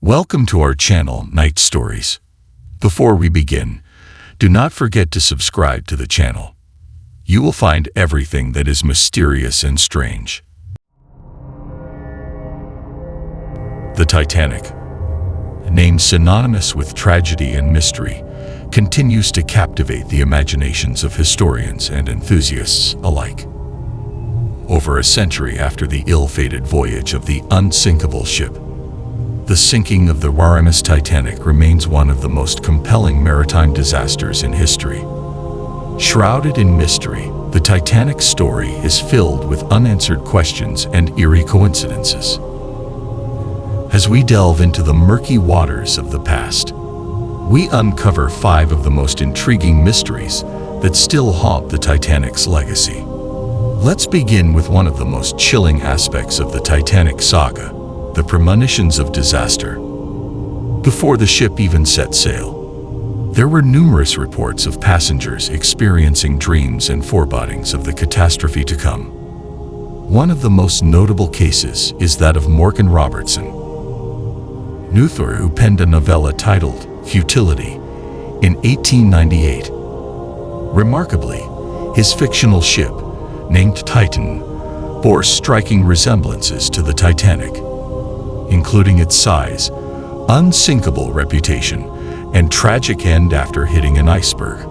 Welcome to our channel, Night Stories. Before we begin, do not forget to subscribe to the channel. You will find everything that is mysterious and strange. The Titanic, named synonymous with tragedy and mystery, continues to captivate the imaginations of historians and enthusiasts alike. Over a century after the ill-fated voyage of the unsinkable ship, the sinking of the RMS Titanic remains one of the most compelling maritime disasters in history. Shrouded in mystery, the Titanic story is filled with unanswered questions and eerie coincidences. As we delve into the murky waters of the past, we uncover 5 of the most intriguing mysteries that still haunt the Titanic's legacy. Let's begin with one of the most chilling aspects of the Titanic saga: the premonitions of disaster. Before the ship even set sail, there were numerous reports of passengers experiencing dreams and forebodings of the catastrophe to come. One of the most notable cases is that of Morgan Robertson, an author who penned a novella titled Futility in 1898. Remarkably, his fictional ship, named Titan, bore striking resemblances to the Titanic, including its size, unsinkable reputation, and tragic end after hitting an iceberg.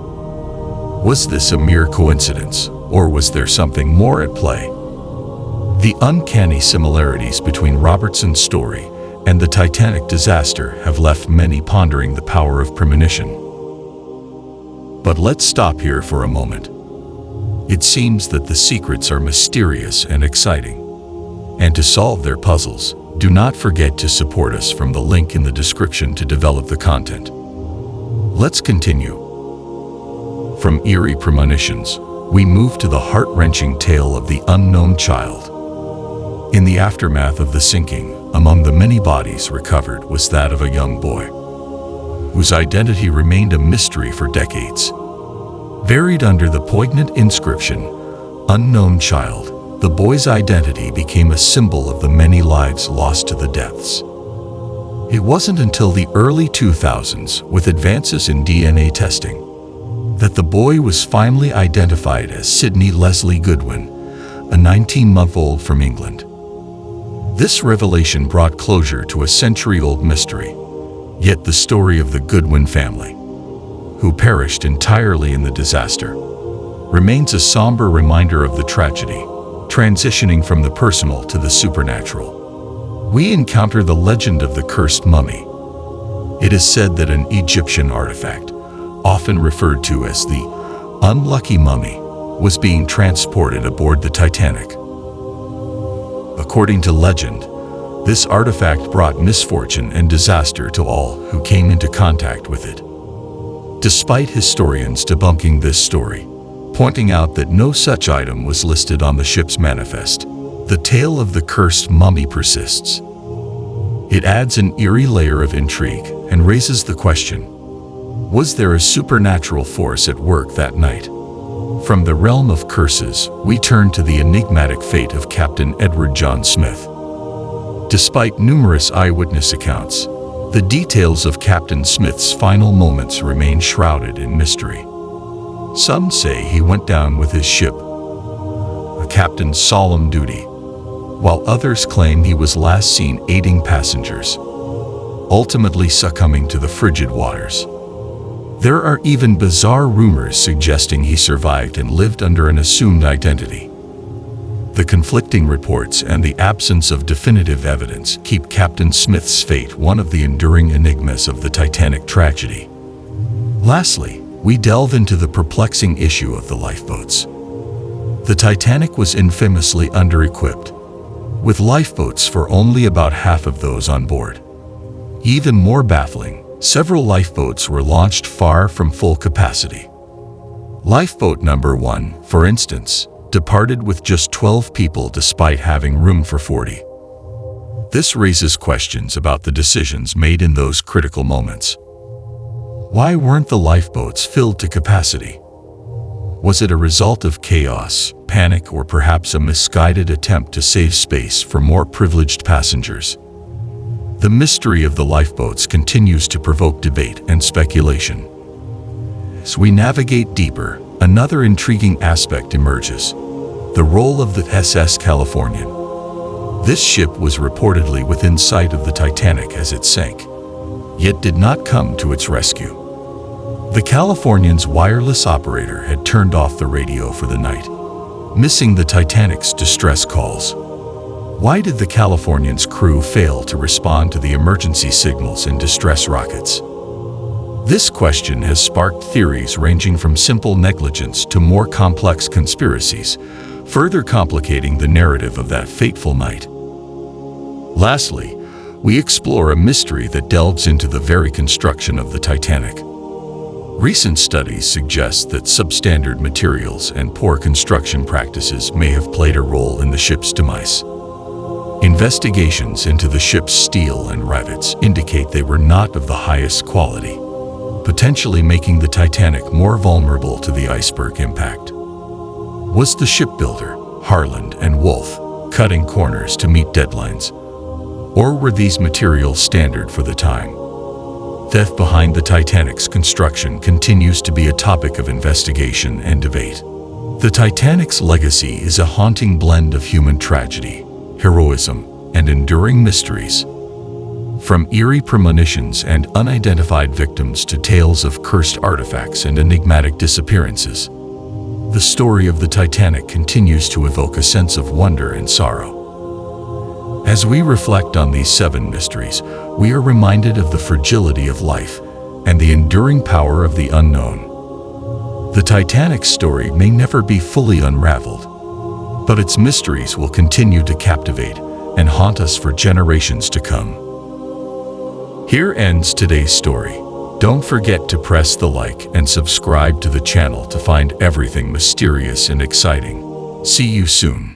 Was this a mere coincidence, or was there something more at play? The uncanny similarities between Robertson's story and the Titanic disaster have left many pondering the power of premonition. But let's stop here for a moment. It seems that the secrets are mysterious and exciting. And to solve their puzzles, do not forget to support us from the link in the description to develop the content. Let's continue. From eerie premonitions, we move to the heart-wrenching tale of the unknown child. In the aftermath of the sinking, among the many bodies recovered was that of a young boy, whose identity remained a mystery for decades. Buried under the poignant inscription, "Unknown Child," the boy's identity became a symbol of the many lives lost to the depths. It wasn't until the early 2000s, with advances in DNA testing, that the boy was finally identified as Sidney Leslie Goodwin, a 19-month-old from England. This revelation brought closure to a century-old mystery, yet the story of the Goodwin family, who perished entirely in the disaster, remains a somber reminder of the tragedy. Transitioning from the personal to the supernatural, we encounter the legend of the cursed mummy. It is said that an Egyptian artifact, often referred to as the unlucky mummy, was being transported aboard the Titanic. According to legend, this artifact brought misfortune and disaster to all who came into contact with it. Despite historians debunking this story, pointing out that no such item was listed on the ship's manifest, the tale of the cursed mummy persists. It adds an eerie layer of intrigue and raises the question: was there a supernatural force at work that night? From the realm of curses, we turn to the enigmatic fate of Captain Edward John Smith. Despite numerous eyewitness accounts, the details of Captain Smith's final moments remain shrouded in mystery. Some say he went down with his ship, a captain's solemn duty, while others claim he was last seen aiding passengers, ultimately succumbing to the frigid waters. There are even bizarre rumors suggesting he survived and lived under an assumed identity. The conflicting reports and the absence of definitive evidence keep Captain Smith's fate one of the enduring enigmas of the Titanic tragedy. Lastly, we delve into the perplexing issue of the lifeboats. The Titanic was infamously under-equipped, with lifeboats for only about half of those on board. Even more baffling, several lifeboats were launched far from full capacity. Lifeboat number 1, for instance, departed with just 12 people despite having room for 40. This raises questions about the decisions made in those critical moments. Why weren't the lifeboats filled to capacity? Was it a result of chaos, panic, or perhaps a misguided attempt to save space for more privileged passengers? the mystery of the lifeboats continues to provoke debate and speculation. As we navigate deeper, another intriguing aspect emerges: the role of the SS Californian. This ship was reportedly within sight of the Titanic as it sank, yet did not come to its rescue. The Californian's wireless operator had turned off the radio for the night, missing the Titanic's distress calls. Why did the Californian's crew fail to respond to the emergency signals and distress rockets? This question has sparked theories ranging from simple negligence to more complex conspiracies, further complicating the narrative of that fateful night. Lastly, we explore a mystery that delves into the very construction of the Titanic. Recent studies suggest that substandard materials and poor construction practices may have played a role in the ship's demise. Investigations into the ship's steel and rivets indicate they were not of the highest quality, potentially making the Titanic more vulnerable to the iceberg impact. Was the shipbuilder, Harland and Wolff, cutting corners to meet deadlines? Or were these materials standard for the time? Death behind the Titanic's construction continues to be a topic of investigation and debate. The Titanic's legacy is a haunting blend of human tragedy, heroism, and enduring mysteries. From eerie premonitions and unidentified victims to tales of cursed artifacts and enigmatic disappearances, the story of the Titanic continues to evoke a sense of wonder and sorrow. As we reflect on these 7 mysteries, we are reminded of the fragility of life and the enduring power of the unknown. The Titanic's story may never be fully unraveled, but its mysteries will continue to captivate and haunt us for generations to come. Here ends today's story. Don't forget to press the like and subscribe to the channel to find everything mysterious and exciting. See you soon.